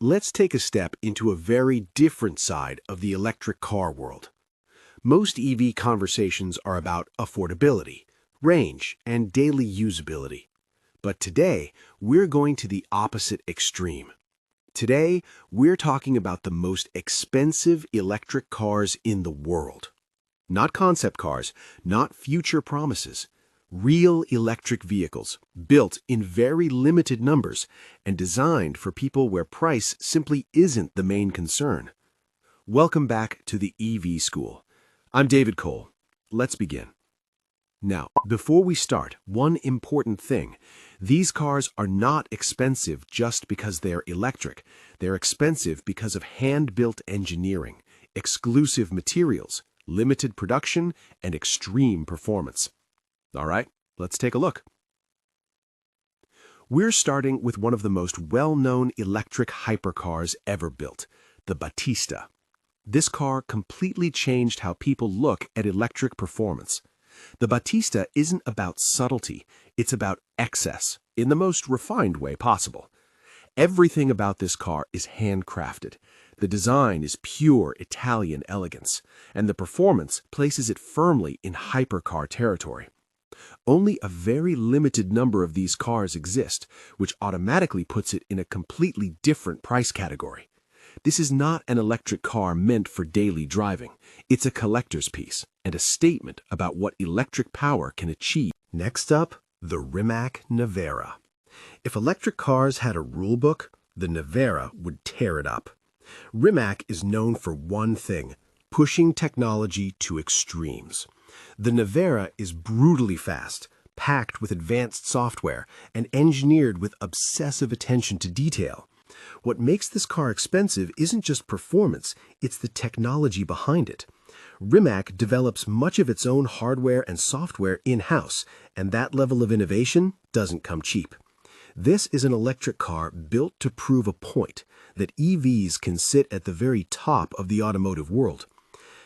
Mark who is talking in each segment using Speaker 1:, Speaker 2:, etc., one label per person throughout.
Speaker 1: let's take a step into a very different side of the electric car world. Most EV conversations are about affordability, range, and daily usability. But today, we're going to the opposite extreme. Today, we're talking about the most expensive electric cars in the world. Not concept cars, not future promises. Real electric vehicles, built in very limited numbers and designed for people where price simply isn't the main concern. Welcome back to the EV School. I'm David Cole. Let's begin. Now, before we start, one important thing. These cars are not expensive just because they're electric. They're expensive because of hand-built engineering, exclusive materials, limited production, and extreme performance. All right, let's take a look. We're starting with one of the most well-known electric hypercars ever built, the Battista. This car completely changed how people look at electric performance. The Battista isn't about subtlety, it's about excess, in the most refined way possible. Everything about this car is handcrafted. The design is pure Italian elegance, and the performance places it firmly in hypercar territory. Only a very limited number of these cars exist, which automatically puts it in a completely different price category. This is not an electric car meant for daily driving. It's a collector's piece and a statement about what electric power can achieve. Next up, the Rimac Nevera. If electric cars had a rulebook, the Nevera would tear it up. Rimac is known for one thing: pushing technology to extremes. The Nevera is brutally fast, packed with advanced software, and engineered with obsessive attention to detail. What makes this car expensive isn't just performance, it's the technology behind it. Rimac develops much of its own hardware and software in-house, and that level of innovation doesn't come cheap. This is an electric car built to prove a point, that EVs can sit at the very top of the automotive world.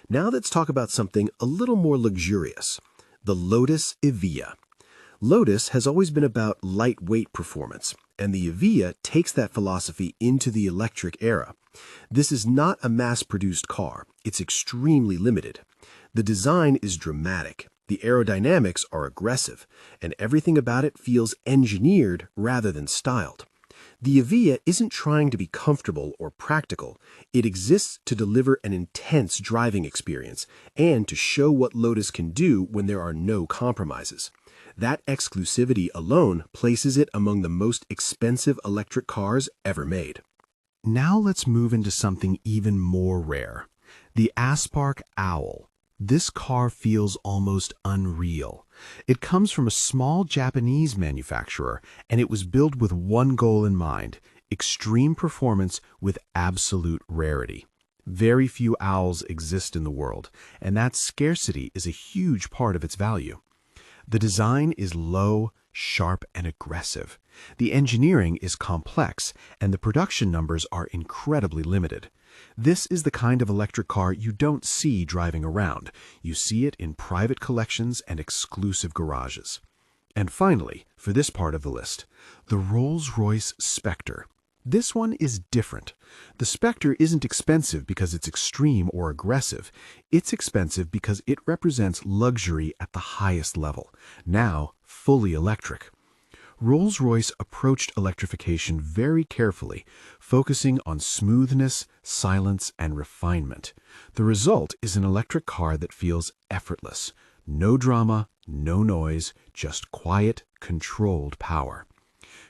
Speaker 1: Now let's talk about something a little more luxurious, the Lotus Evija. Lotus has always been about lightweight performance, and the Evija takes that philosophy into the electric era. This is not a mass-produced car, it's extremely limited. The design is dramatic, the aerodynamics are aggressive, and everything about it feels engineered rather than styled. The Evija isn't trying to be comfortable or practical. It exists to deliver an intense driving experience and to show what Lotus can do when there are no compromises. That exclusivity alone places it among the most expensive electric cars ever made. Now let's move into something even more rare, the Aspark Owl. This car feels almost unreal. It comes from a small Japanese manufacturer, and it was built with one goal in mind: extreme performance with absolute rarity. Very few owls exist in the world, and that scarcity is a huge part of its value. The design is low, sharp, and aggressive. The engineering is complex, and the production numbers are incredibly limited. This is the kind of electric car you don't see driving around. You see it in private collections and exclusive garages. And finally, for this part of the list, the Rolls-Royce Spectre. This one is different. The Spectre isn't expensive because it's extreme or aggressive. It's expensive because it represents luxury at the highest level, now fully electric. Rolls-Royce approached electrification very carefully, focusing on smoothness, silence, and refinement. The result is an electric car that feels effortless. No drama, no noise, just quiet, controlled power.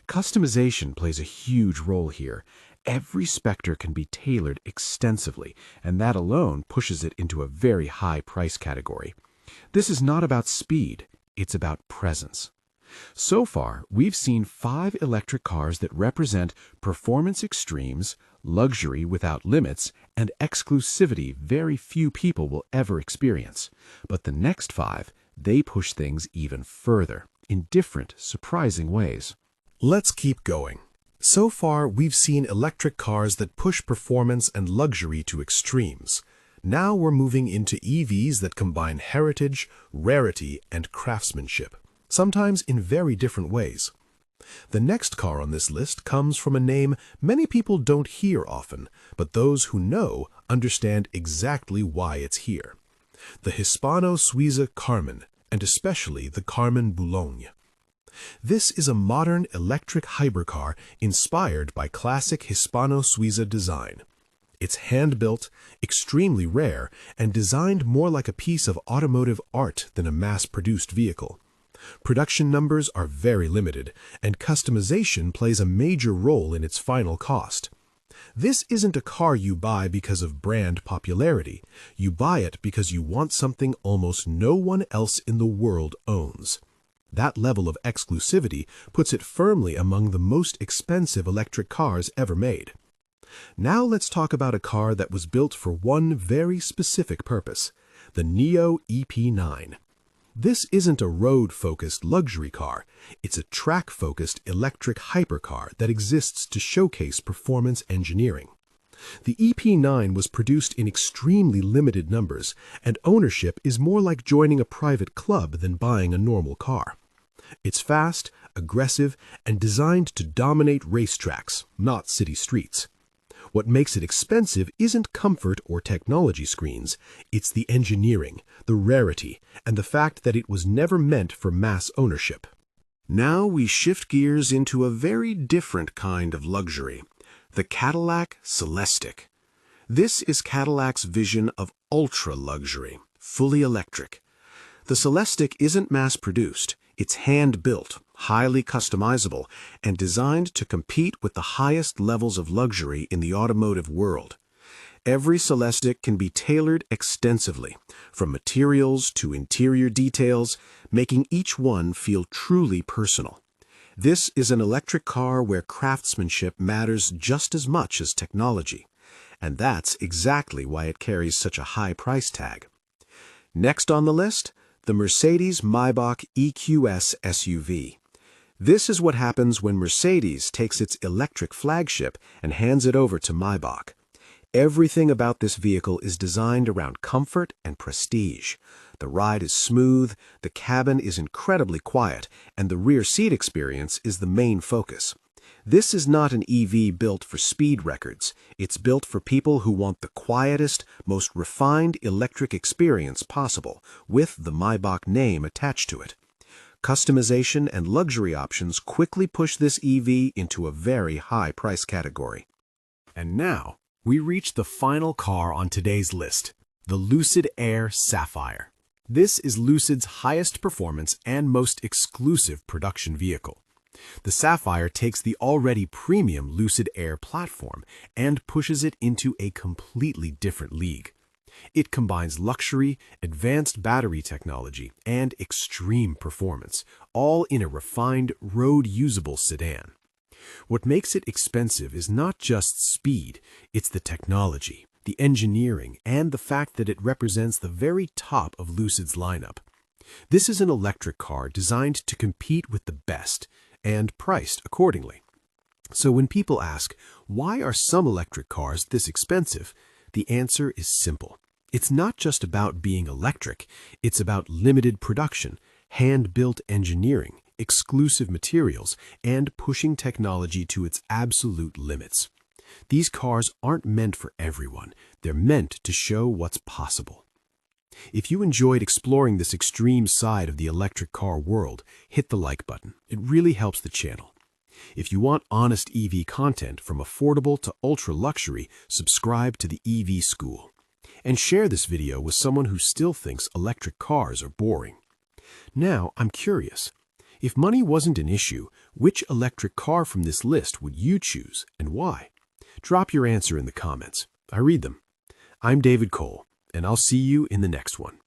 Speaker 1: Customization plays a huge role here. Every Spectre can be tailored extensively, and that alone pushes it into a very high price category. This is not about speed, it's about presence. So far, we've seen 5 electric cars that represent performance extremes, luxury without limits, and exclusivity very few people will ever experience. But the next 5, they push things even further, in different, surprising ways. Let's keep going. So far, we've seen electric cars that push performance and luxury to extremes. Now we're moving into EVs that combine heritage, rarity, and craftsmanship, sometimes in very different ways. The next car on this list comes from a name many people don't hear often, but those who know understand exactly why it's here. The Hispano-Suiza Carmen, and especially the Carmen Boulogne. This is a modern electric hypercar inspired by classic Hispano-Suiza design. It's hand-built, extremely rare, and designed more like a piece of automotive art than a mass-produced vehicle. Production numbers are very limited, and customization plays a major role in its final cost. This isn't a car you buy because of brand popularity. You buy it because you want something almost no one else in the world owns. That level of exclusivity puts it firmly among the most expensive electric cars ever made. Now let's talk about a car that was built for one very specific purpose, the Neo EP9. This isn't a road-focused luxury car, it's a track-focused electric hypercar that exists to showcase performance engineering. The EP9 was produced in extremely limited numbers, and ownership is more like joining a private club than buying a normal car. It's fast, aggressive, and designed to dominate racetracks, not city streets. What makes it expensive isn't comfort or technology screens, it's the engineering, the rarity, and the fact that it was never meant for mass ownership. Now we shift gears into a very different kind of luxury, the Cadillac Celestiq. This is Cadillac's vision of ultra-luxury, fully electric. The Celestiq isn't mass-produced, it's hand-built, highly customizable, and designed to compete with the highest levels of luxury in the automotive world. Every Celestiq can be tailored extensively, from materials to interior details, making each one feel truly personal. This is an electric car where craftsmanship matters just as much as technology, and that's exactly why it carries such a high price tag. Next on the list, the Mercedes-Maybach EQS SUV. This is what happens when Mercedes takes its electric flagship and hands it over to Maybach. Everything about this vehicle is designed around comfort and prestige. The ride is smooth, the cabin is incredibly quiet, and the rear seat experience is the main focus. This is not an EV built for speed records. It's built for people who want the quietest, most refined electric experience possible, with the Maybach name attached to it. Customization and luxury options quickly push this EV into a very high price category. And now, we reach the final car on today's list, the Lucid Air Sapphire. This is Lucid's highest performance and most exclusive production vehicle. The Sapphire takes the already premium Lucid Air platform and pushes it into a completely different league. It combines luxury, advanced battery technology, and extreme performance, all in a refined, road-usable sedan. What makes it expensive is not just speed, it's the technology, the engineering, and the fact that it represents the very top of Lucid's lineup. This is an electric car designed to compete with the best, and priced accordingly. So when people ask, why are some electric cars this expensive? The answer is simple. It's not just about being electric, it's about limited production, hand-built engineering, exclusive materials, and pushing technology to its absolute limits. These cars aren't meant for everyone, they're meant to show what's possible. If you enjoyed exploring this extreme side of the electric car world, hit the like button. It really helps the channel. If you want honest EV content from affordable to ultra-luxury, subscribe to the EV School. And share this video with someone who still thinks electric cars are boring. Now, I'm curious. If money wasn't an issue, which electric car from this list would you choose and why? Drop your answer in the comments. I read them. I'm David Cole, and I'll see you in the next one.